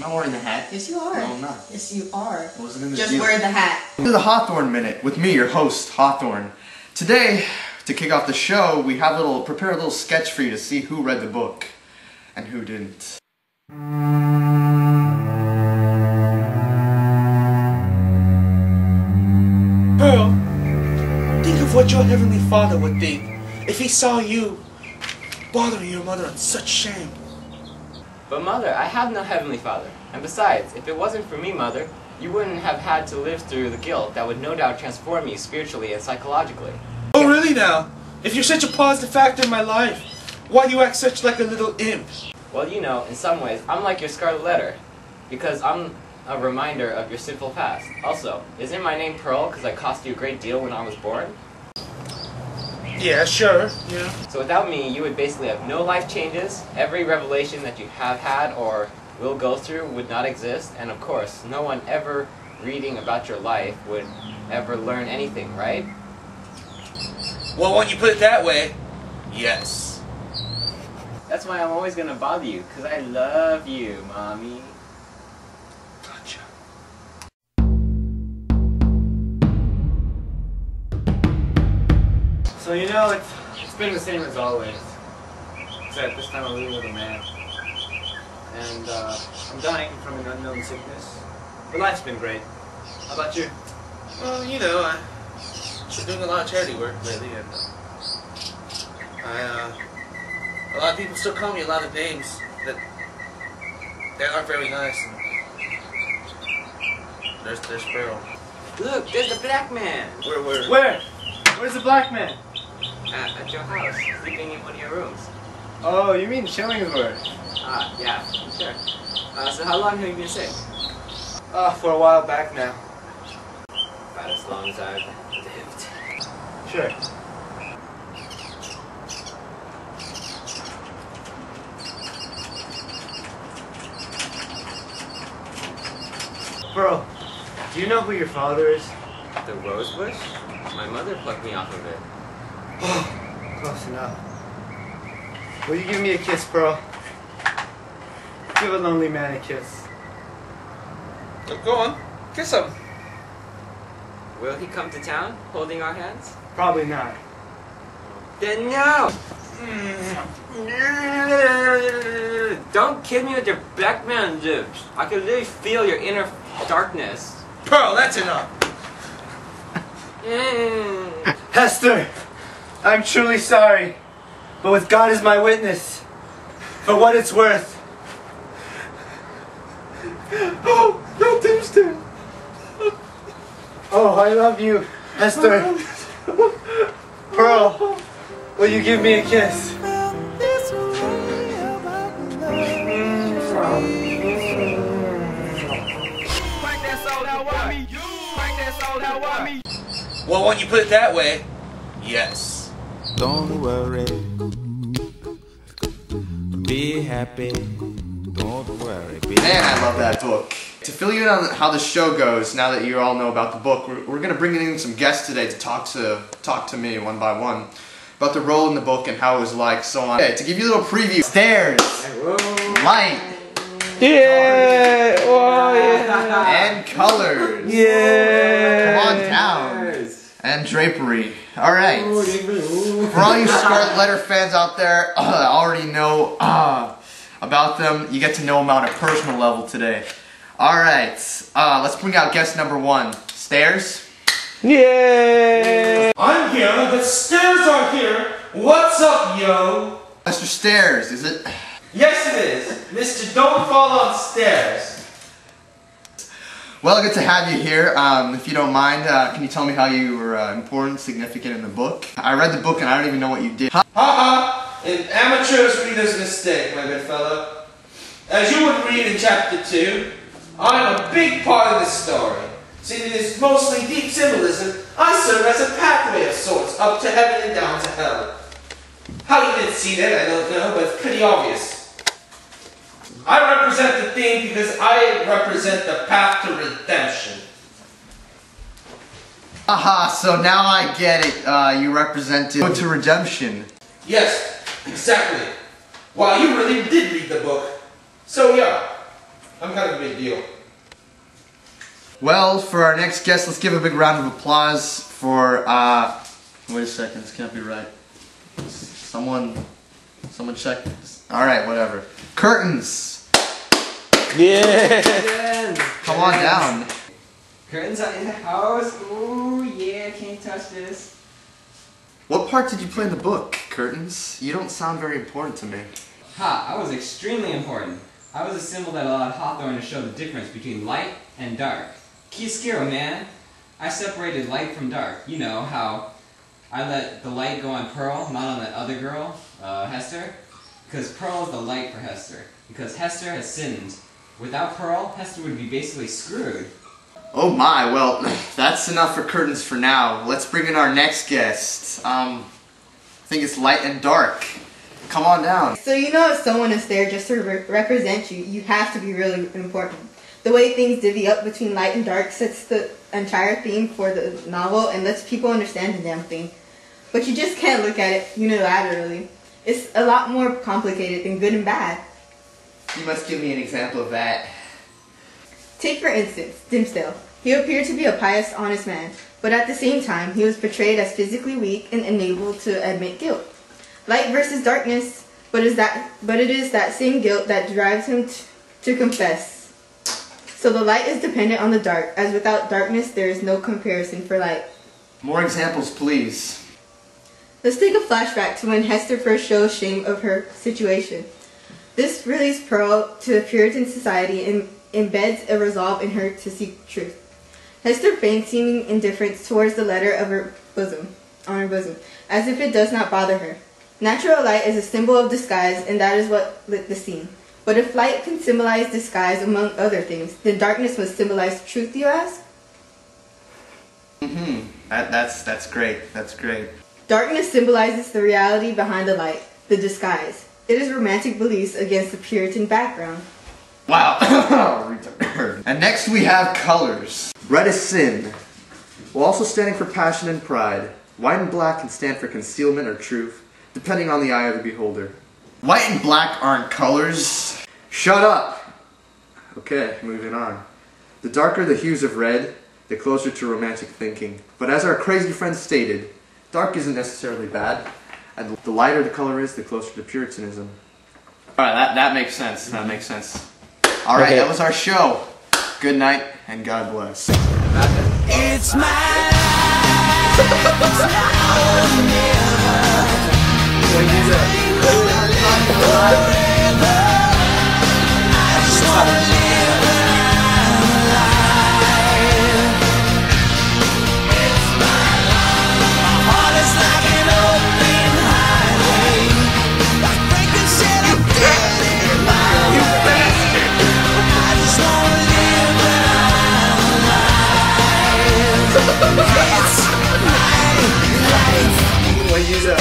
I'm not wearing the hat. Yes, you are. No, I'm not. Yes, you are. I wasn't in the Just deal. wear the hat. Welcome to the Hawthorne Minute with me, your host, Hawthorne. Today, to kick off the show, we have prepare a little sketch for you to see who read the book and who didn't. Pearl, think of what your Heavenly Father would think if he saw you bothering your mother on such shame. But Mother, I have no Heavenly Father. And besides, if it wasn't for me, Mother, you wouldn't have had to live through the guilt that would no doubt transform you spiritually and psychologically. Oh really now? If you're such a positive factor in my life, why do you act such like a little imp? Well, you know, in some ways, I'm like your Scarlet Letter, because I'm a reminder of your sinful past. Also, isn't my name Pearl because I cost you a great deal when I was born? Yeah, sure, yeah. So without me, you would basically have no life changes, every revelation that you have had or will go through would not exist, and of course, no one ever reading about your life would ever learn anything, right? Well, when you put it that way, yes. That's why I'm always gonna bother you, because I love you, Mommy. Gotcha. So you know, it's been the same as always. Except this time I'm living with a man. And I'm dying from an unknown sickness. But life's been great. How about you? Well, you know, I've been doing a lot of charity work lately, and a lot of people still call me a lot of names that aren't very nice. And there's Pearl. Look, there's the black man! Where? Where's the black man? At your house, sleeping in one of your rooms. Oh, you mean Chillingsworth? Ah, yeah, sure. So how long have you been sick? For a while back now. About as long as I've lived. Sure. Pearl, do you know who your father is? The rose bush? My mother plucked me off of it. Close enough. Will you give me a kiss, Pearl? Give a lonely man a kiss. Go on, kiss him. Will he come to town, holding our hands? Probably not. Then no! Don't kid me with your black man lips. I can really feel your inner darkness. Pearl, that's enough. Hester, I'm truly sorry, but with God as my witness, for what it's worth. Oh, no, Dempster. Oh, I love you, Hester. Pearl, will you give me a kiss? Well, when you put it that way, yes. Don't worry, be happy, don't worry. Man, I love that book. To fill you in on how the show goes, now that you all know about the book, we're going to bring in some guests today to talk to me one by one about the role in the book and how it was like, so on. Okay, to give you a little preview, stairs, light, Yeah! Oh, yeah! and colors. Yeah! Come on down. And drapery. Alright. For all you Scarlet Letter fans out there, already know about them. You get to know them on a personal level today. Alright. Let's bring out guest number one. Stairs. Yeah! I'm here, the stairs are here. What's up, yo? Mr. Stairs, is it? Yes, it is. Mr. Don't Fall on Stairs. Well, good to have you here. If you don't mind, can you tell me how you were important, significant in the book? I read the book and I don't even know what you did. Ha-ha! An amateur's reader's mistake, my good fellow. As you would read in chapter 2, I'm a big part of this story. Seeing in its mostly deep symbolism, I serve as a pathway of sorts, up to heaven and down to hell. How you didn't see that, I don't know, but it's pretty obvious. I represent the theme because I represent the path to redemption. Aha, so now I get it. You represented to redemption. Yes, exactly. Wow, you really did read the book. So yeah. I'm kind of a big deal. Well, for our next guest, let's give a big round of applause for, wait a second, this can't be right. Someone check this. Alright, whatever. Curtains! Yeah! Come on down. Curtains are in the house. Ooh, yeah, can't touch this. What part did you play in the book, Curtains? You don't sound very important to me. Ha, I was extremely important. I was a symbol that allowed Hawthorne to show the difference between light and dark. Chiaroscuro, man. I separated light from dark. You know how I let the light go on Pearl, not on that other girl, Hester. Because Pearl is the light for Hester. Because Hester has sinned. Without Pearl, Hester would be basically screwed. Oh my, well, that's enough for Curtains for now. Let's bring in our next guest. I think it's Light and Dark. Come on down. So you know if someone is there just to represent you, you have to be really important. The way things divvy up between light and dark sets the entire theme for the novel and lets people understand the damn thing. But you just can't look at it unilaterally. It's a lot more complicated than good and bad. You must give me an example of that. Take for instance, Dimmesdale. He appeared to be a pious, honest man, but at the same time he was portrayed as physically weak and unable to admit guilt. Light versus darkness, but it is that same guilt that drives him to confess. So the light is dependent on the dark, as without darkness there is no comparison for light. More examples, please. Let's take a flashback to when Hester first shows shame of her situation. This released Pearl to a Puritan society and embeds a resolve in her to seek truth. Hester feigns seeming indifference towards the letter of her bosom, as if it does not bother her. Natural light is a symbol of disguise, and that is what lit the scene. But if light can symbolize disguise among other things, then darkness must symbolize truth, you ask? That's great. That's great. Darkness symbolizes the reality behind the light, the disguise. It is romantic beliefs against the Puritan background. Wow. And next we have colors. Red is sin, while also standing for passion and pride. White and black can stand for concealment or truth, depending on the eye of the beholder. White and black aren't colors. Shut up! Okay, moving on. The darker the hues of red, the closer to romantic thinking. But as our crazy friend stated, dark isn't necessarily bad, and the lighter the color is, the closer to Puritanism. Alright, that makes sense. That makes sense. Alright, Okay. That was our show. Good night, and God bless. It's my life. It's now or never. Forever. I just wanna live my life. It's my life. My heart is like an open highway. Like Franklin said, I'm dead in my way. I just wanna live my life. It's my life. What you say?